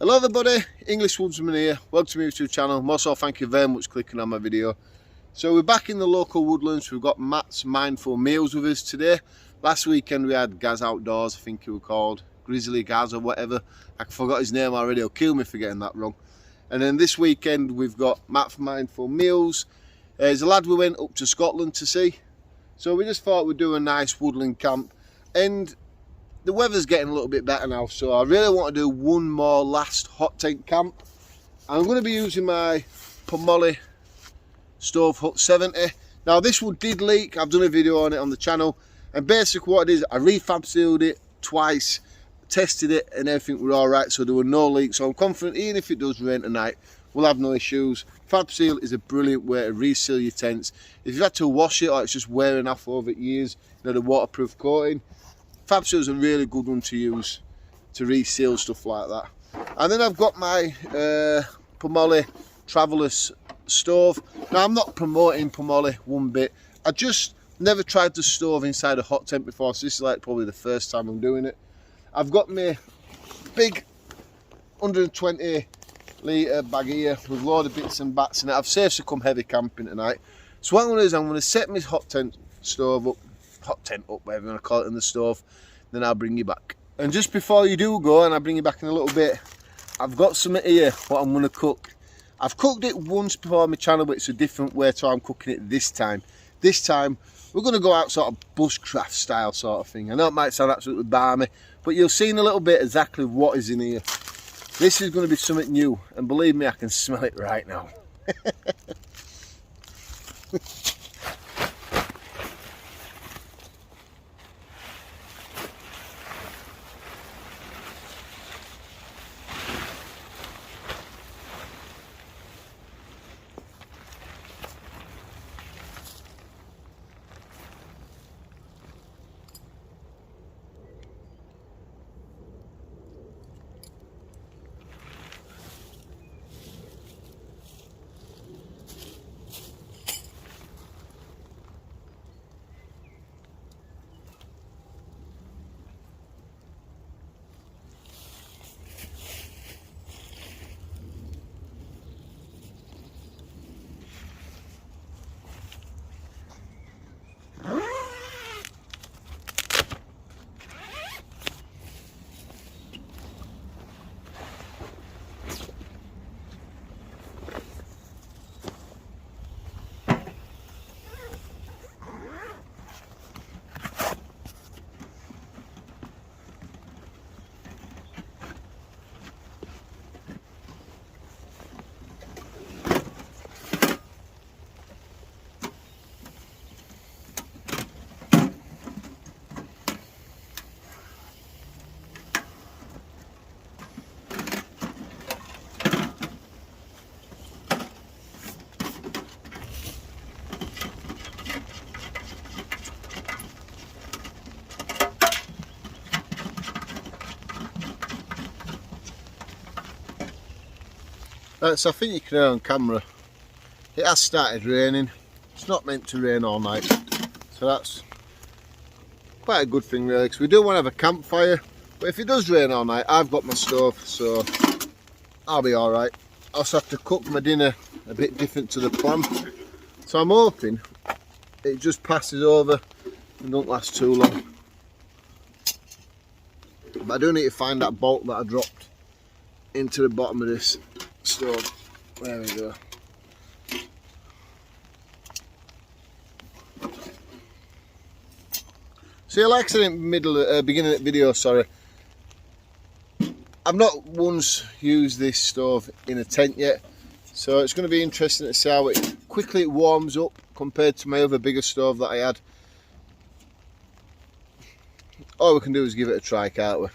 Hello everybody, English Woodsman here. Welcome to my YouTube channel. Most of all, thank you very much for clicking on my video. So we're back in the local woodlands. We've got Matt's Mindful Meals with us today. Last weekend we had Gaz Outdoors, I think he was called, Grizzly Gaz or whatever. I forgot his name already, he'll kill me for getting that wrong. And then this weekend we've got Matt's Mindful Meals. There's a lad we went up to Scotland to see. So we just thought we'd do a nice woodland camp. And the weather's getting a little bit better now, so I really want to do one more last hot tent camp. I'm going to be using my Pomoly Stove Hut 70. Now this one did leak, I've done a video on it on the channel, and basically what it is, I refab sealed it twice, tested it and everything was alright, so there were no leaks. So I'm confident even if it does rain tonight, we'll have no issues. Fab seal is a brilliant way to reseal your tents. If you've had to wash it or it's just wearing off over years, you know, the waterproof coating, Fab seal is a really good one to use to reseal stuff like that. And then I've got my Pomoly Traveller's stove. Now I'm not promoting Pomoly one bit. I just never tried to stove inside a hot tent before, so this is like probably the first time I'm doing it. I've got my big 120 litre bag here with a load of bits and bats in it. I've saved to come heavy camping tonight. So what I'm going to do is I'm going to set my hot tent stove up, whatever you want to call it, in the stove, then I'll bring you back. And just before you do go, and I'll bring you back in a little bit, I've got something here what I'm going to cook. I've cooked it once before on my channel, but it's a different way to how I'm cooking it this time. This time we're going to go out sort of bushcraft style sort of thing. I know it might sound absolutely balmy, but you'll see in a little bit exactly what is in here. This is going to be something new, and believe me, I can smell it right now. Right, so I think you can hear on camera, it has started raining. It's not meant to rain all night, so that's quite a good thing really, because we do want to have a campfire, but if it does rain all night, I've got my stove, so I'll be alright. I also have to cook my dinner a bit different to the plan, so I'm hoping it just passes over and don't last too long. But I do need to find that bolt that I dropped into the bottom of this stove. There we go. See, like I said in the beginning of the video, sorry, I've not once used this stove in a tent yet, so it's going to be interesting to see how quickly it warms up compared to my other bigger stove that I had. All we can do is give it a try, can't we?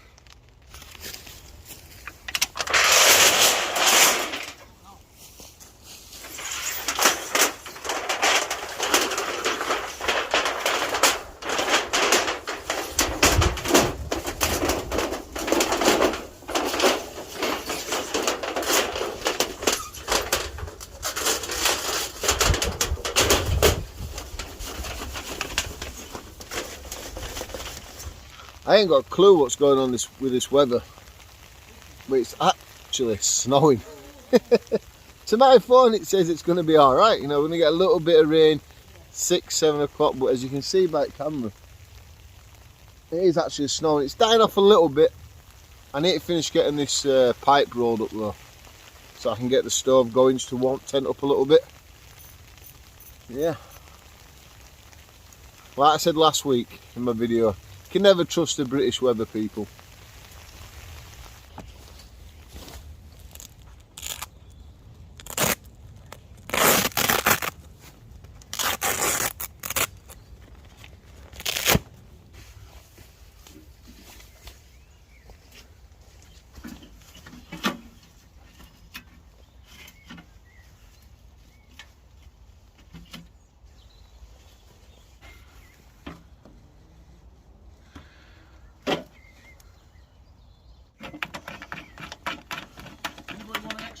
I ain't got a clue what's going on with this weather, but it's actually snowing. To my phone it says it's going to be alright, you know, we're going to get a little bit of rain 6-7 o'clock, but as you can see by the camera, it is actually snowing. It's dying off a little bit. I need to finish getting this pipe rolled up though, so I can get the stove going just to warm tent up a little bit. Yeah, like I said last week in my video, you can never trust the British weather, people.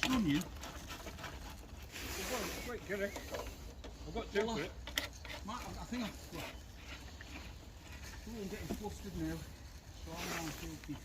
Onion? Quick, get it. I've got two for it. I think I'm getting flustered now, so I'm down filthy.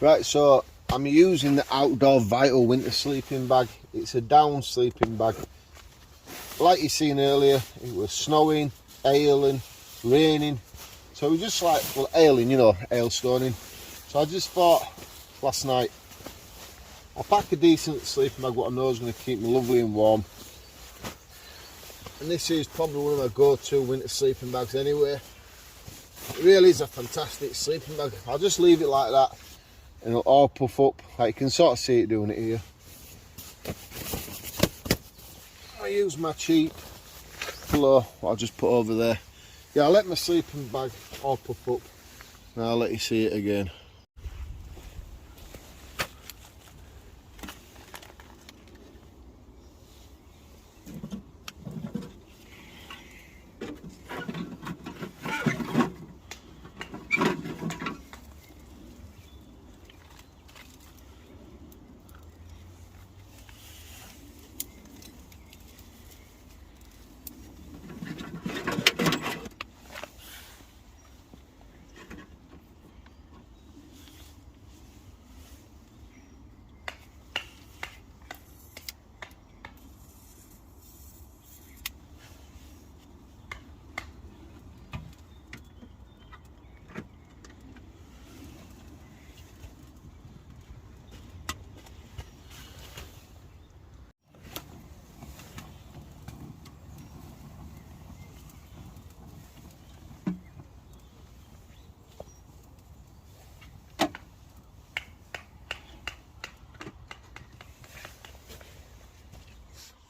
Right, so I'm using the Outdoor Vital winter sleeping bag. It's a down sleeping bag. Like you seen earlier, it was snowing, hailing, raining. So we just like, well, hailing, you know, hailstoning. So I just thought last night, I'll pack a decent sleeping bag, what I know is going to keep me lovely and warm. And this is probably one of my go-to winter sleeping bags anyway. It really is a fantastic sleeping bag. I'll just leave it like that and it'll all puff up. Like you can sort of see it doing it here. I use my cheap pillow, I'll just put over there. Yeah, I'll let my sleeping bag all puff up. Now I'll let you see it again.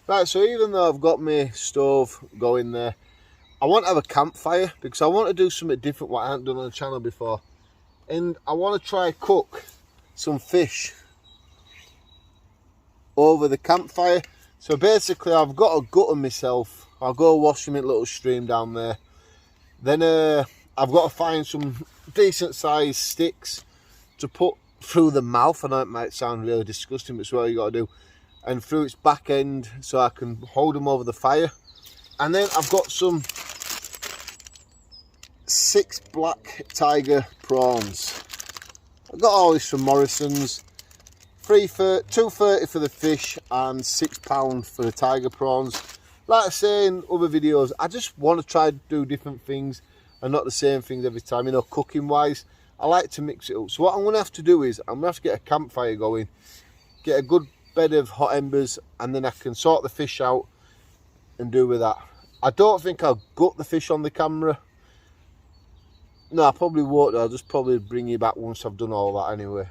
Right, so even though I've got my stove going there, I want to have a campfire because I want to do something different what I haven't done on the channel before. And I want to try cook some fish over the campfire. So basically I've got a gut of myself. I'll go wash them in a little stream down there. Then I've got to find some decent sized sticks to put through the mouth. I know it might sound really disgusting, but it's what you got to do. And through its back end so I can hold them over the fire. And then I've got some 6 black tiger prawns. I got all this from Morrison's. $2.30 for the fish and £6 for the tiger prawns. Like I say in other videos, I just want to try to do different things and not the same things every time, you know, cooking wise. I like to mix it up. So what I'm going to have to do is I'm going to have to get a campfire going, get a good bed of hot embers, and then I can sort the fish out and do with that. I don't think I'll gut the fish on the camera. No, I probably won't. I'll just probably bring you back once I've done all that anyway.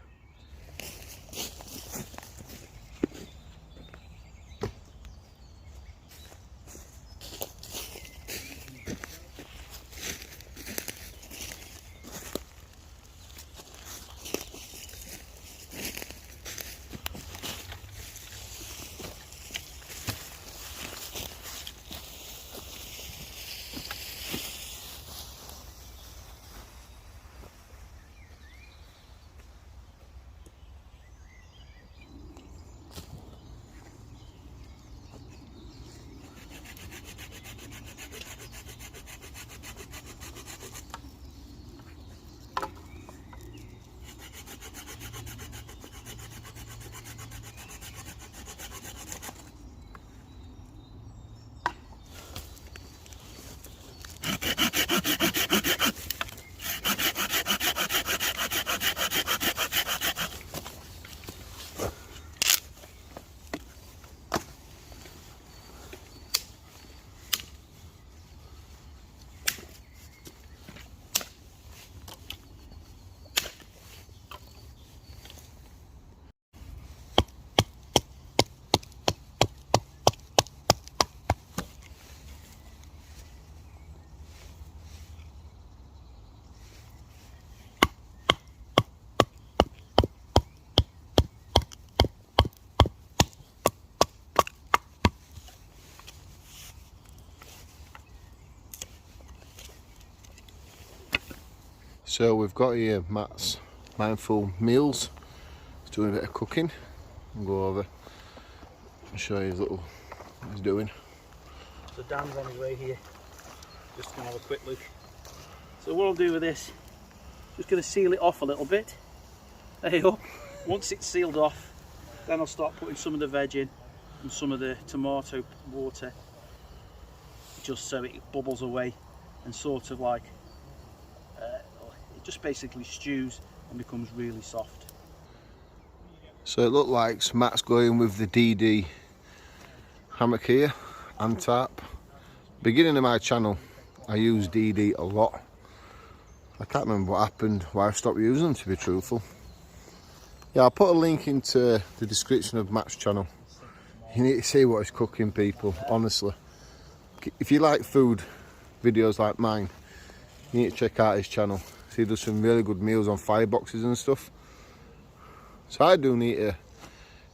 So we've got here Matt's Mindful Meals. He's doing a bit of cooking. I'll go over and show you what he's doing. So Dan's on his way here. Just gonna have a quick look. So what I'll do with this, just gonna seal it off a little bit. There you go. Once it's sealed off, then I'll start putting some of the veg in and some of the tomato water, just so it bubbles away and sort of like it just basically stews and becomes really soft. So it looks like Matt's going with the DD hammock here and tarp. Beginning of my channel, I used DD a lot. I can't remember what happened, why I stopped using them, to be truthful. Yeah, I'll put a link into the description of Matt's channel. You need to see what he's cooking, people, honestly. If you like food videos like mine, you need to check out his channel. He does some really good meals on fireboxes and stuff. So I do need to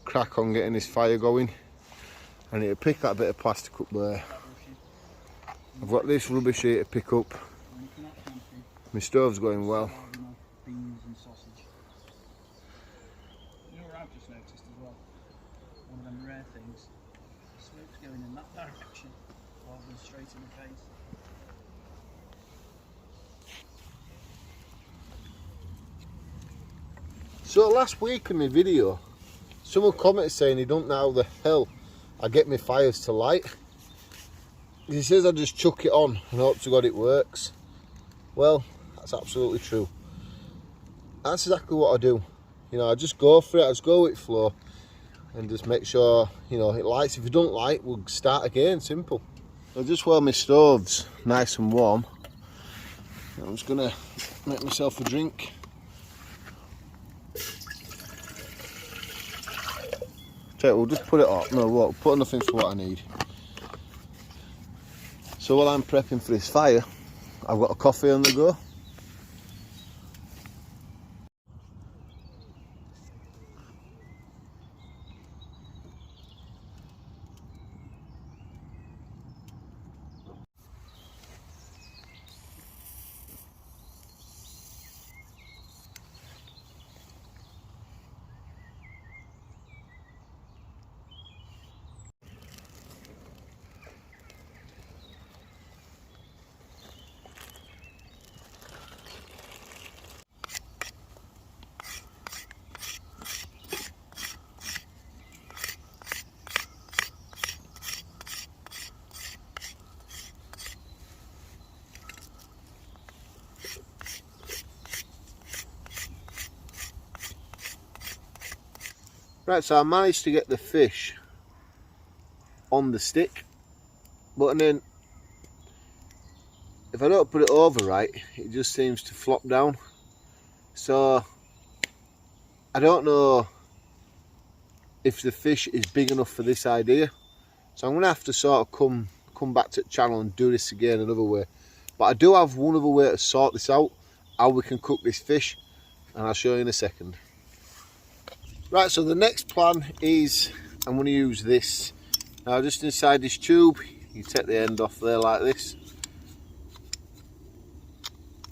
crack on getting this fire going. I need to pick that bit of plastic up there. I've got this rubbish here to pick up. My stove's going well. Beans and sausage. You know what I've just noticed as well? One of them rare things. The smoke's going in that direction rather than straight in the face. So last week in my video, someone commented saying he don't know how the hell I get my fires to light. He says I just chuck it on and hope to God it works. Well, that's absolutely true. That's exactly what I do. You know, I just go for it, I just go with flow and just make sure, you know, it lights. If you don't light, we'll start again, simple. So just while my stove's nice and warm, I'm just gonna make myself a drink. We'll just put it up. No, we'll put enough in for what I need. So while I'm prepping for this fire, I've got a coffee on the go. Right, so I managed to get the fish on the stick, but then if I don't put it over right, it just seems to flop down. So I don't know if the fish is big enough for this idea. So I'm gonna have to sort of come back to the channel and do this again another way. But I do have one other way to sort this out, how we can cook this fish, and I'll show you in a second. Right, so the next plan is I'm going to use this. Now just inside this tube, you take the end off there like this.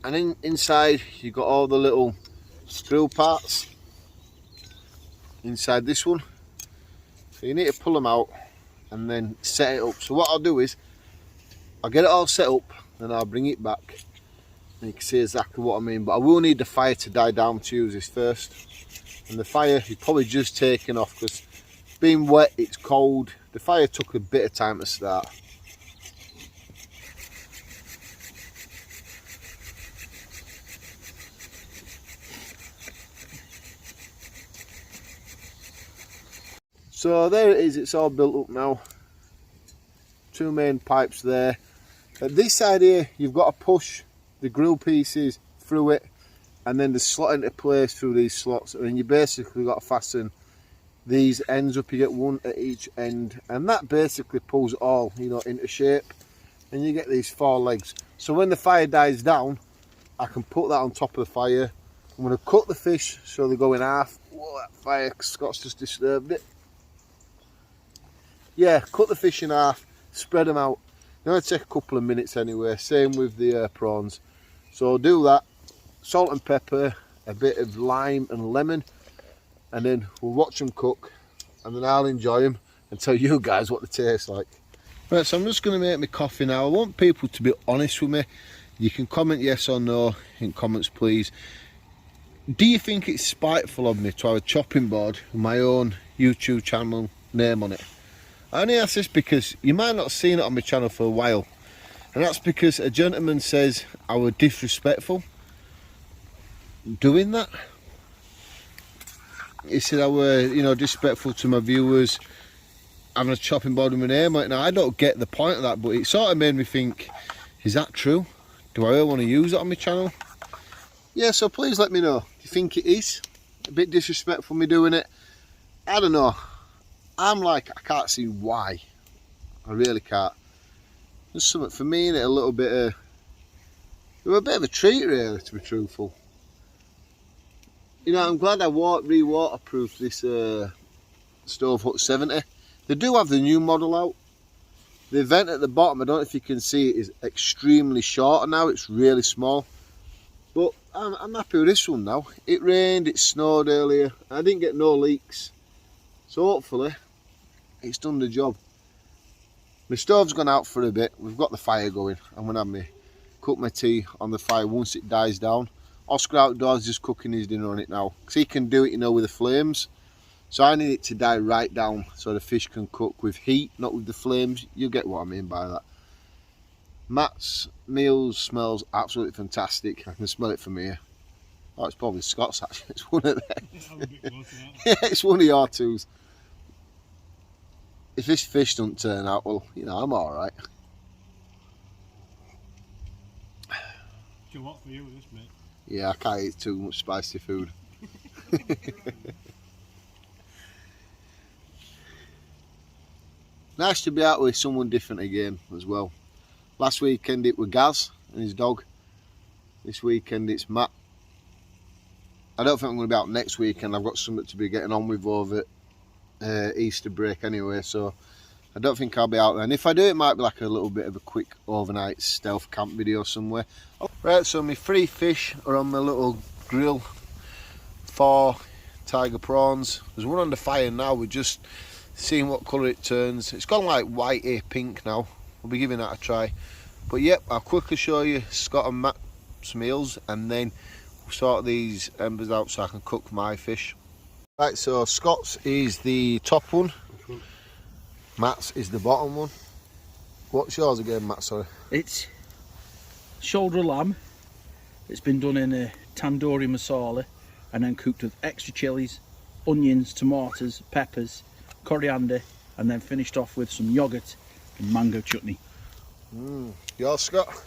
And inside you've got all the little screw parts inside this one. So you need to pull them out and then set it up. So what I'll do is, I'll get it all set up and I'll bring it back. And you can see exactly what I mean. But I will need the fire to die down to use this first. And the fire is probably just taking off because being wet, it's cold. The fire took a bit of time to start. So there it is, it's all built up now. Two main pipes there. At this side here, you've got to push the grill pieces through it and then the slot into place through these slots, and then you basically got to fasten these ends up. You get one at each end, and that basically pulls it all, you know, into shape, and you get these four legs. So when the fire dies down, I can put that on top of the fire. I'm going to cut the fish so they go in half. Whoa, that fire, Scott's just disturbed it. Yeah, cut the fish in half, spread them out. It's going to take a couple of minutes anyway, same with the prawns. So I'll do that, salt and pepper, a bit of lime and lemon, and then we'll watch them cook, and then I'll enjoy them and tell you guys what they taste like. Right, so I'm just going to make my coffee now. I want people to be honest with me. You can comment yes or no in comments, please. Do you think it's spiteful of me to have a chopping board with my own YouTube channel name on it? I only ask this because you might not have seen it on my channel for a while, and that's because a gentleman says I was disrespectful doing that. He said I were, you know, disrespectful to my viewers having a chopping board with my name on it. Now I don't get the point of that, but it sort of made me think, is that true? Do I really want to use it on my channel? Yeah, so please let me know. Do you think it is a bit disrespectful me doing it? I don't know. I'm like, I can't see why. I really can't. There's something for me in it, a little bit of, it was a bit of a treat really, to be truthful. You know, I'm glad I re-waterproofed this Stove Hut 70. They do have the new model out. The vent at the bottom, I don't know if you can see it, is extremely short now. It's really small. But I'm happy with this one now. It rained, it snowed earlier. I didn't get no leaks. So hopefully, it's done the job. My stove's gone out for a bit. We've got the fire going. I'm going to have cook my tea on the fire once it dies down. Oscar outdoors just cooking his dinner on it now. Because he can do it, you know, with the flames. So I need it to die right down so the fish can cook with heat, not with the flames. You get what I mean by that. Matt's meals smells absolutely fantastic. I can smell it from here. Oh, it's probably Scott's actually. It's one of them. Yeah, it's one of your twos. If this fish don't turn out, well, you know, I'm alright. Too hot for you with this, mate. Yeah, I can't eat too much spicy food. Nice to be out with someone different again as well. Last weekend it was Gaz and his dog. This weekend it's Matt. I don't think I'm going to be out next weekend. I've got something to be getting on with over Easter break anyway, so I don't think I'll be out there. And if I do, it might be like a little bit of a quick overnight stealth camp video somewhere. Right, so my 3 fish are on my little grill. 4 tiger prawns. There's one on the fire now. We're just seeing what colour it turns. It's gone like whitey pink now. We'll be giving that a try. But yep, I'll quickly show you Scott and Matt's meals, and then we'll sort these embers out so I can cook my fish. Right, so Scott's is the top one. Matt's is the bottom one. What's yours again, Matt? Sorry. It's shoulder of lamb. It's been done in a tandoori masala and then cooked with extra chilies, onions, tomatoes, peppers, coriander, and then finished off with some yogurt and mango chutney. Yours, Scott?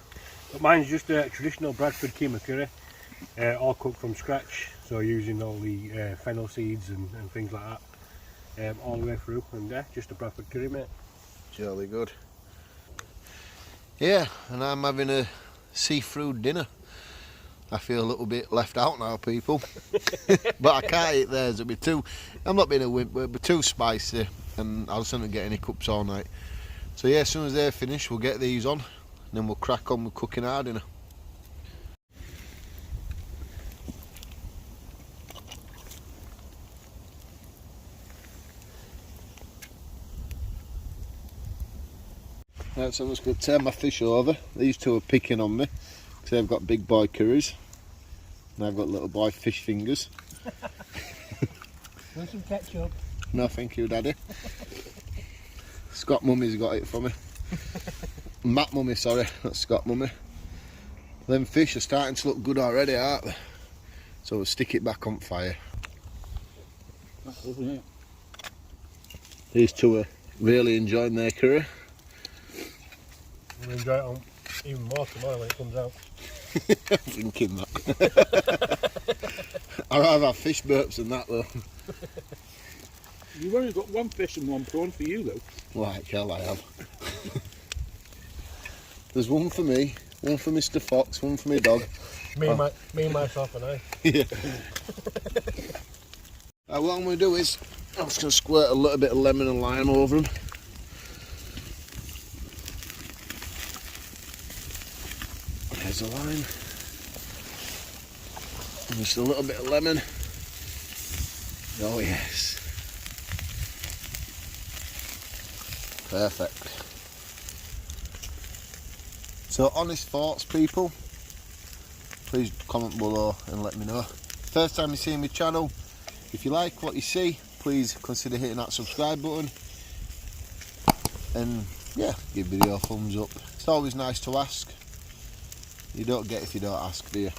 But mine's just a traditional Bradford keema curry, all cooked from scratch, so using all the fennel seeds and things like that, all the way through, and just a Bradford curry, mate. Jolly good. Yeah, and I'm having a seafood dinner. I feel a little bit left out now, people. But I can't eat theirs. It'll be too, I'm not being a wimp, but it'll be too spicy, and I'll certainly get any cups all night. So yeah, as soon as they're finished, we'll get these on, and then we'll crack on with cooking our dinner. Right, so I'm just going to turn my fish over. These two are picking on me because they've got big boy curries and I've got little boy fish fingers. Want some ketchup? No thank you, Daddy. Scott Mummy's got it for me. Matt Mummy, sorry, not Scott Mummy. Them fish are starting to look good already, aren't they? So we'll stick it back on fire. That's lovely, isn't it? These two are really enjoying their curry. We'll enjoy it on even more tomorrow when it comes out. Thinking that. I'd rather have fish burps than that though. You've only got 1 fish and 1 prawn for you though. Like hell I have. There's one for me, one for Mr. Fox, one for my dog. Me, myself and I. Yeah. What I'm going to do is, I'm just going to squirt a little bit of lemon and lime over them. There's the lime. Just a little bit of lemon. Oh yes. Perfect. So honest thoughts, people. Please comment below and let me know. First time you see my channel, if you like what you see, please consider hitting that subscribe button. And yeah, give video a thumbs up. It's always nice to ask. You don't get if you don't ask, do you?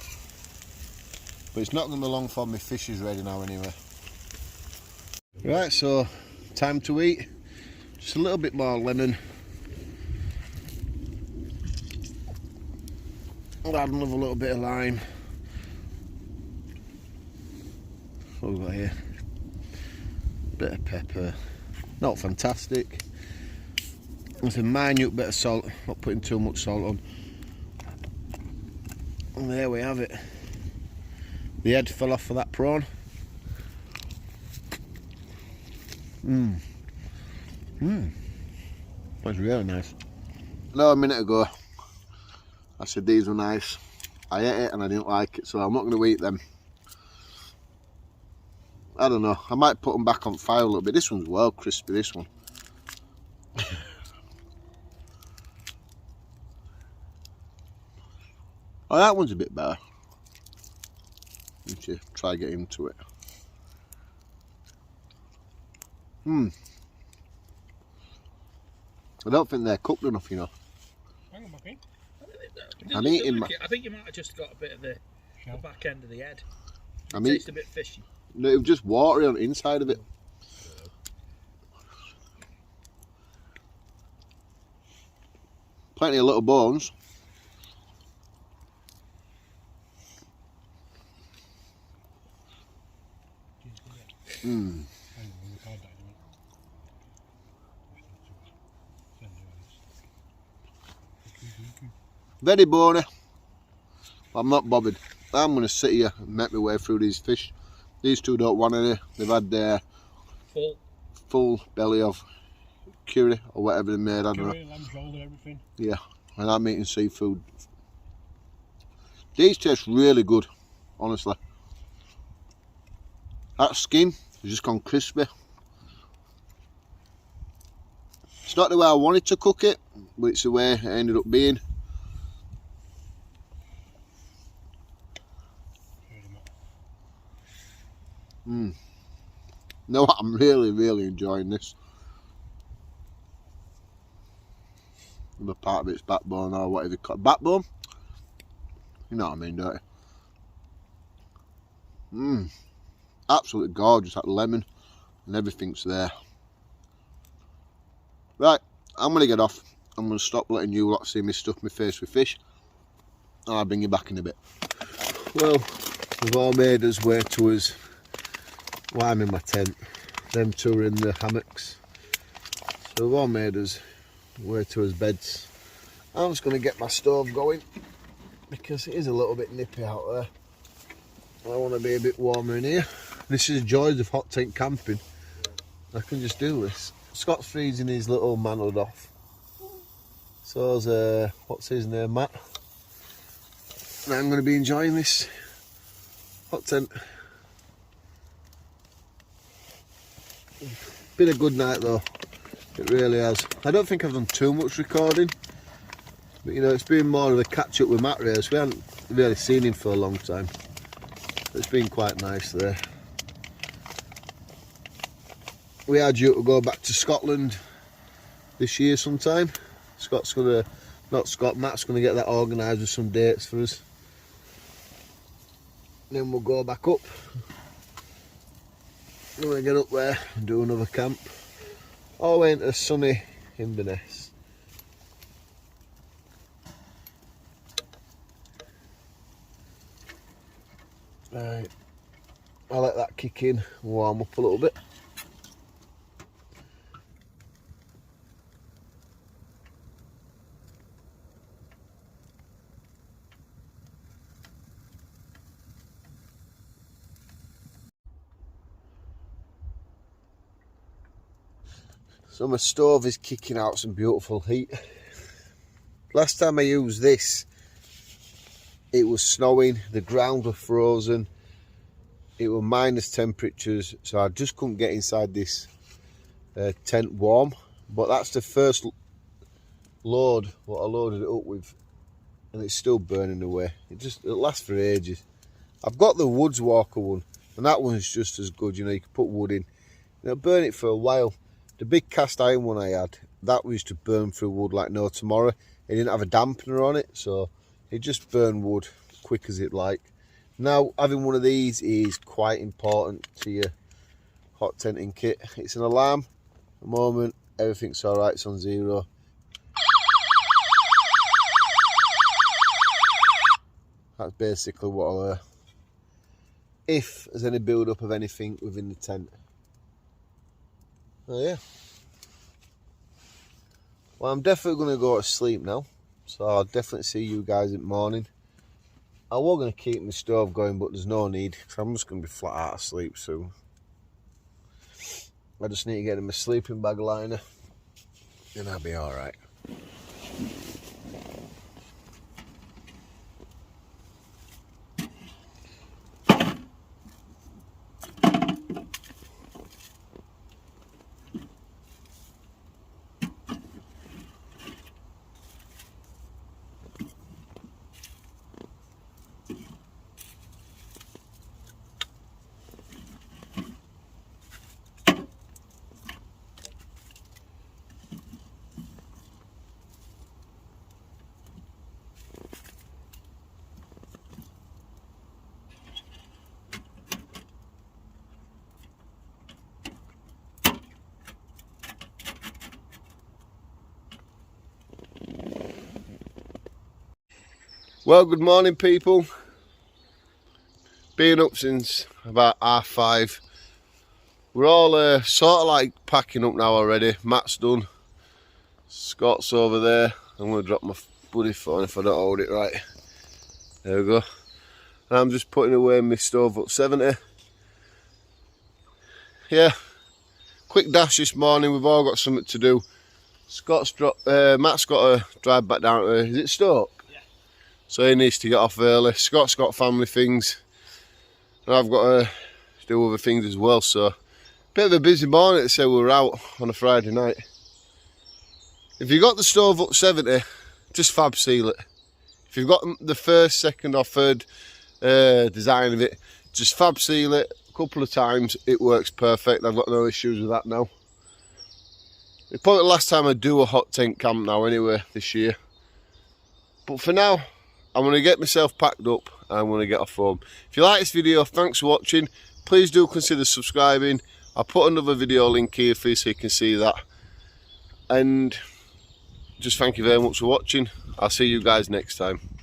But it's not going to be long for my fish is ready now anyway. Right, so time to eat. Just a little bit more lemon. I'll add another little bit of lime. What have we got here? Bit of pepper. Not fantastic. There's a minute bit of salt. Not putting too much salt on. And there we have it. The head fell off for that prawn. That's really nice. No, a minute ago I said these were nice. I ate it and I didn't like it, so I'm not going to eat them. I don't know, I might put them back on fire a little bit. This one's well crispy, this one. Oh, that one's a bit better. Need to try get into it. I don't think they're cooked enough, you know. Hang on, Bucky. I'm eating my... I think you might have just got a bit of the back end of the head. It tastes a bit fishy. No, it was just watery on the inside of it. Plenty of little bones. Very bony. I'm not bothered. I'm going to sit here and make my way through these fish. These two don't want any. They've had their full belly of curry or whatever they made. I don't know. Lamb shoulder, everything. Yeah, and I'm eating seafood. These taste really good, honestly. That skin has just gone crispy. It's not the way I wanted to cook it, but it's the way it ended up being. No, I'm really enjoying this. The part of its backbone or whatever you call it. Backbone? You know what I mean, don't you? Absolutely gorgeous, that lemon and everything's there. Right, I'm going to get off. I'm going to stop letting you lot see me stuff my face with fish. And I'll bring you back in a bit. Well, we've all made us way to us. Well, I'm in my tent. Them two are in the hammocks. So we've all made us way to us beds. I'm just going to get my stove going because it is a little bit nippy out there. I want to be a bit warmer in here. This is the joys of hot tent camping. I can just do this. Scott's freezing his little manhood off. So's what's his name, Matt. And I'm going to be enjoying this hot tent. Been a good night though, it really has. I don't think I've done too much recording, but you know, it's been more of a catch up with Matt race. We haven't really seen him for a long time. It's been quite nice there. We are due to go back to Scotland this year sometime. Scott's gonna, not Scott, Matt's gonna get that organised with some dates for us. Then we'll go back up. I'm going to get up there and do another camp. All the way into sunny Inverness. Right, I'll let that kick in and warm up a little bit. So my stove is kicking out some beautiful heat. Last time I used this, it was snowing, the ground was frozen, it was minus temperatures, so I just couldn't get inside this tent warm. But that's the first load what I loaded it up with, and it's still burning away. It'll last for ages. I've got the Woods Walker one, and that one's just as good. You know, you can put wood in and it'll burn it for a while. The big cast iron one I had, that was to burn through wood like no tomorrow. It didn't have a dampener on it, so it just burned wood quick as it like. Now having one of these is quite important to your hot tenting kit. It's an alarm. At the moment everything's alright, it's on 0. That's basically what I'll hear if there's any build up of anything within the tent. Oh yeah. Well, I'm definitely going to go to sleep now, so I'll definitely see you guys in the morning. I was going to keep my stove going, but there's no need, because I'm just going to be flat out of sleep soon. I just need to get in my sleeping bag liner, and I'll be alright. Well, good morning people. Been up since about 5:30. We're all sort of like packing up now already. Matt's done. Scott's over there. I'm going to drop my bloody phone if I don't hold it right. There we go. And I'm just putting away my stove up 70. Yeah, quick dash this morning. We've all got something to do. Matt's got to drive back down to, is it Stoke? So he needs to get off early. Scott's got family things, and I've got to do other things as well. So, bit of a busy morning to say we were out on a Friday night. If you got the stove up 70, just fab seal it. If you've got the first, second or third design of it, just fab seal it a couple of times. It works perfect. I've got no issues with that now. It's probably the last time I do a hot tent camp now anyway this year. But for now, I'm going to get myself packed up and I'm going to get off home. If you like this video, thanks for watching. Please do consider subscribing. I'll put another video link here for you so you can see that. And just thank you very much for watching. I'll see you guys next time.